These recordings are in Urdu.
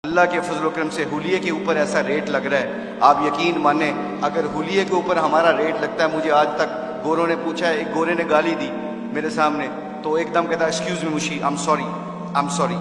اللہ کے فضل و کرم سے حلیے کے اوپر ایسا ریٹ لگ رہا ہے، آپ یقین مانیں اگر حلیے کے اوپر ہمارا ریٹ لگتا ہے، مجھے آج تک گوروں نے پوچھا ہے، ایک گورے نے گالی دی میرے سامنے تو ایک دم کہتا ایکسکیوز می مشی آئی ایم سوری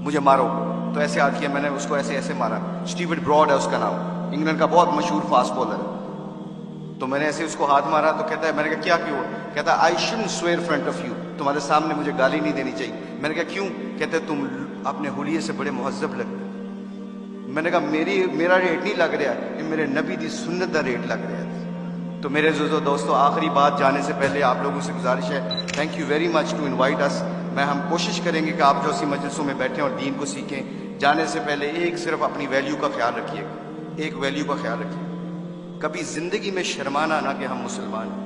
مجھے مارو، تو ایسے ہاتھ کیا میں نے اس کو ایسے مارا۔ اسٹیورٹ براڈ ہے اس کا نام، انگلینڈ کا بہت مشہور فاسٹ بالر ہے، تو میں نے ایسے اس کو ہاتھ مارا تو کہتا ہے، میں نے کہا کیا کیوں؟ کہتا ہے I shouldn't severe front of you, تمہارے سامنے مجھے گالی نہیں دینی چاہیے۔ میں نے کہا کیوں؟ کہتے تم اپنے حلیے سے بڑے مہذب لگتے۔ میں نے کہا میرا ریٹ نہیں لگ رہا ہے، یہ میرے نبی دی سنت دا ریٹ لگ رہا ہے۔ تو میرے عزیزو دوستو، آخری بات جانے سے پہلے آپ لوگوں سے گزارش ہے، thank you very much to invite اس۔ ہم کوشش کریں گے کہ آپ جو اسی مجلسوں میں بیٹھیں اور دین کو سیکھیں، جانے سے پہلے ایک صرف اپنی ویلیو کا خیال رکھیے گا، ایک ویلیو کا خیال رکھیے، کبھی زندگی میں شرمانا نہ کہ ہم مسلمان ہیں۔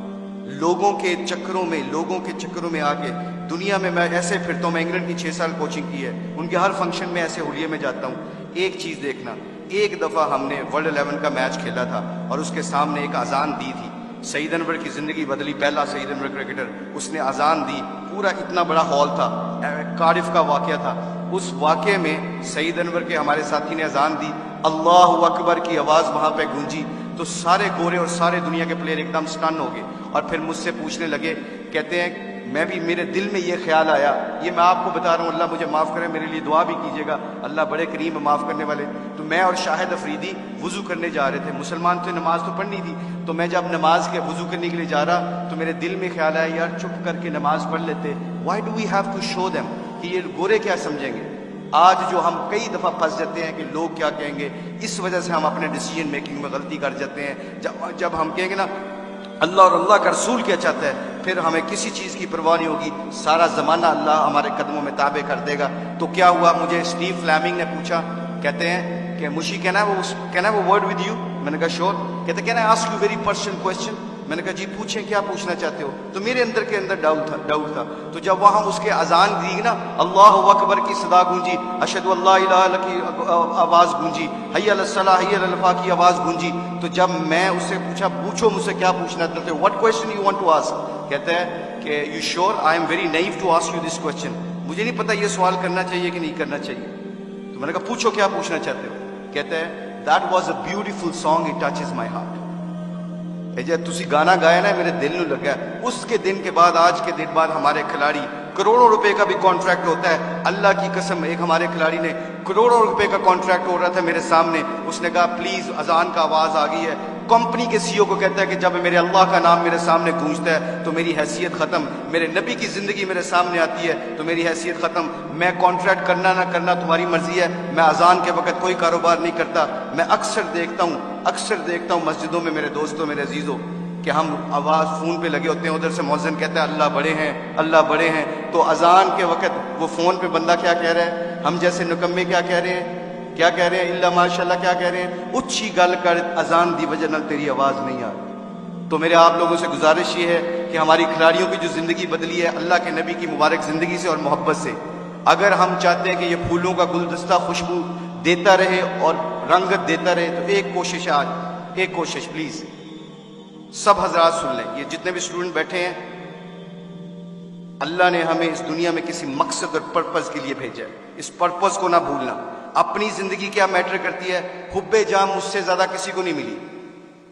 لوگوں کے چکروں میں آ کے دنیا میں ایسے پھرتا ہوں، میں انگلینڈ کی 6 سال کوچنگ کی ہے، ان کے ہر فنکشن میں ایسے حلیے میں جاتا ہوں۔ ایک چیز دیکھنا، ایک دفعہ ہم نے ورلڈ 11 کا میچ کھیلا تھا اور اس کے سامنے ایک اذان دی تھی، سعید انور کی زندگی بدلی، پہلا سعید انور کرکٹر، اس نے اذان دی، پورا اتنا بڑا ہال تھا، کارڈف کا واقعہ تھا، اس واقعے میں سعید انور کے ہمارے ساتھی نے اذان دی، اللہ اکبر کی آواز وہاں پہ گونجی، تو سارے گورے اور سارے دنیا کے پلیئر ایک دم سٹن ہو گئے، اور پھر مجھ سے پوچھنے لگے، کہتے ہیں میرے دل میں یہ خیال آیا، یہ میں آپ کو بتا رہا ہوں، اللہ مجھے معاف کرے، میرے لیے دعا بھی کیجیے گا، اللہ بڑے کریم معاف کرنے والے۔ تو میں اور شاہد افریدی وضو کرنے جا رہے تھے، مسلمان تھے، نماز تو پڑھنی تھی، تو میں جب نماز کے وضو کرنے کے لیے جا رہا تو میرے دل میں خیال آیا، یار چپ کر کے نماز پڑھ لیتے، why do we have to show them, کہ یہ گورے کیا سمجھیں گے۔ آج جو ہم کئی دفعہ پھنس جاتے ہیں کہ لوگ کیا کہیں گے، اس وجہ سے ہم اپنے ڈیسیجن میکنگ میں غلطی کر جاتے ہیں۔ جب ہم کہیں گے نا اللہ اور اللہ کا رسول کیا چاہتا ہے، پھر ہمیں کسی چیز کی پرواہ نہیں ہوگی، سارا زمانہ اللہ ہمارے قدموں میں تابع کر دے گا۔ تو کیا ہوا، مجھے اسٹیو فلیمنگ نے پوچھا، کہتے ہیں کہ مشی کہنا ہے وہ ورڈ ود یو؟ میں نے کہا شور۔ کہتے can I ask you very personal question? میں نے کہا جی پوچھیں، کیا پوچھنا چاہتے ہو؟ تو میرے اندر کے اندر ڈاؤٹ تھا، تو جب وہاں اس کے اذان دی نا، اللہ اکبر کی صدا گونجی، اشہد اللہ الہ الا کی آواز گونجی، حی علی الصلاۃ حی علی الفلاح کی آواز گونجی، تو جب میں اس سے پوچھو مجھ سے کیا پوچھنا چاہتے ہو، what question you want to ask? کہتا ہے کہ you sure I am very new to ask you this question, مجھے نہیں پتا یہ سوال کرنا چاہیے کہ نہیں کرنا چاہیے۔ تو میں نے کہا پوچھو کیا پوچھنا چاہتے ہو؟ کہتا ہے that was a beautiful song, it touches my heart. جب تسی گانا گایا نا میرے دل نو لگا۔ اس کے دن کے بعد، آج کے دن بعد ہمارے کھلاڑی کروڑوں روپے کا بھی کانٹریکٹ ہوتا ہے، اللہ کی قسم ایک ہمارے کھلاڑی نے کروڑوں روپے کا کانٹریکٹ ہو رہا تھا میرے سامنے، اس نے کہا پلیز اذان کا آواز آ گئی ہے، کمپنی کے سی او کو کہتا ہے کہ جب میرے اللہ کا نام میرے سامنے گونجتا ہے تو میری حیثیت ختم، میرے نبی کی زندگی میرے سامنے آتی ہے تو میری حیثیت ختم، میں کانٹریکٹ کرنا نہ کرنا تمہاری مرضی ہے، میں اذان کے وقت کوئی کاروبار نہیں کرتا۔ میں اکثر دیکھتا ہوں مسجدوں میں میرے دوستوں، میرے عزیزوں، کہ ہم آواز فون پہ لگے ہوتے ہیں، ادھر سے مؤذن کہتا ہے اللہ بڑے ہیں، اللہ بڑے ہیں، تو اذان کے وقت وہ فون پہ بندہ کیا کہہ رہا ہے، ہم جیسے نکمے کیا کہہ رہے ہیں اللہ ماشاءاللہ کیا کہہ رہے ہیں، اچھی گل کر اذان دی وجہ نال تیری آواز نہیں آ رہی۔ تو میرے آپ لوگوں سے گزارش یہ ہے کہ ہماری کھلاڑیوں کی جو زندگی بدلی ہے اللہ کے نبی کی مبارک زندگی سے اور محبت سے، اگر ہم چاہتے ہیں کہ یہ پھولوں کا گلدستہ خوشبو دیتا رہے اور رنگت دیتا رہے، تو ایک کوشش پلیز سب حضرات سن لیں، یہ جتنے بھی اسٹوڈنٹ بیٹھے ہیں، اللہ نے ہمیں اس دنیا میں کسی مقصد اور پرپز کے لیے بھیجا ہے، اس پرپز کو نہ بھولنا۔ اپنی زندگی کیا میٹر کرتی ہے، حب جام مجھ سے زیادہ کسی کو نہیں ملی،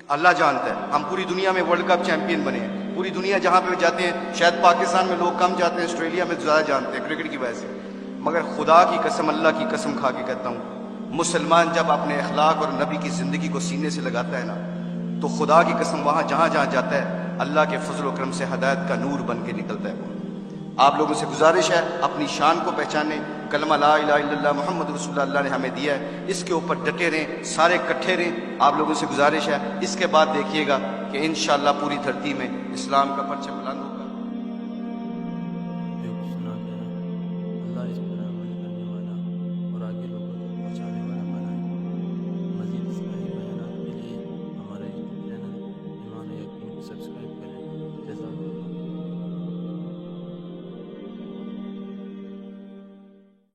اللہ جانتا ہے۔ ہم پوری دنیا میں ورلڈ کپ چیمپئن بنے ہیں، پوری دنیا جہاں پہ جاتے ہیں، شاید پاکستان میں لوگ کم جاتے ہیں، آسٹریلیا میں زیادہ جانتے ہیں کرکٹ کی وجہ سے، مگر خدا کی قسم، اللہ کی قسم کھا کے کہتا ہوں، مسلمان جب اپنے اخلاق اور نبی کی زندگی کو سینے سے لگاتا ہے نا، تو خدا کی قسم وہاں جہاں جاتا ہے اللہ کے فضل و کرم سے ہدایت کا نور بن کے نکلتا ہے وہ۔ آپ لوگوں سے گزارش ہے اپنی شان کو پہچانیں، کلمہ لا الہ الا اللہ محمد رسول اللہ نے ہمیں دیا ہے، اس کے اوپر ڈٹے رہیں، سارے اکٹھے رہیں۔ آپ لوگوں سے گزارش ہے اس کے بعد دیکھیے گا کہ انشاءاللہ پوری دھرتی میں اسلام کا پرچم بلند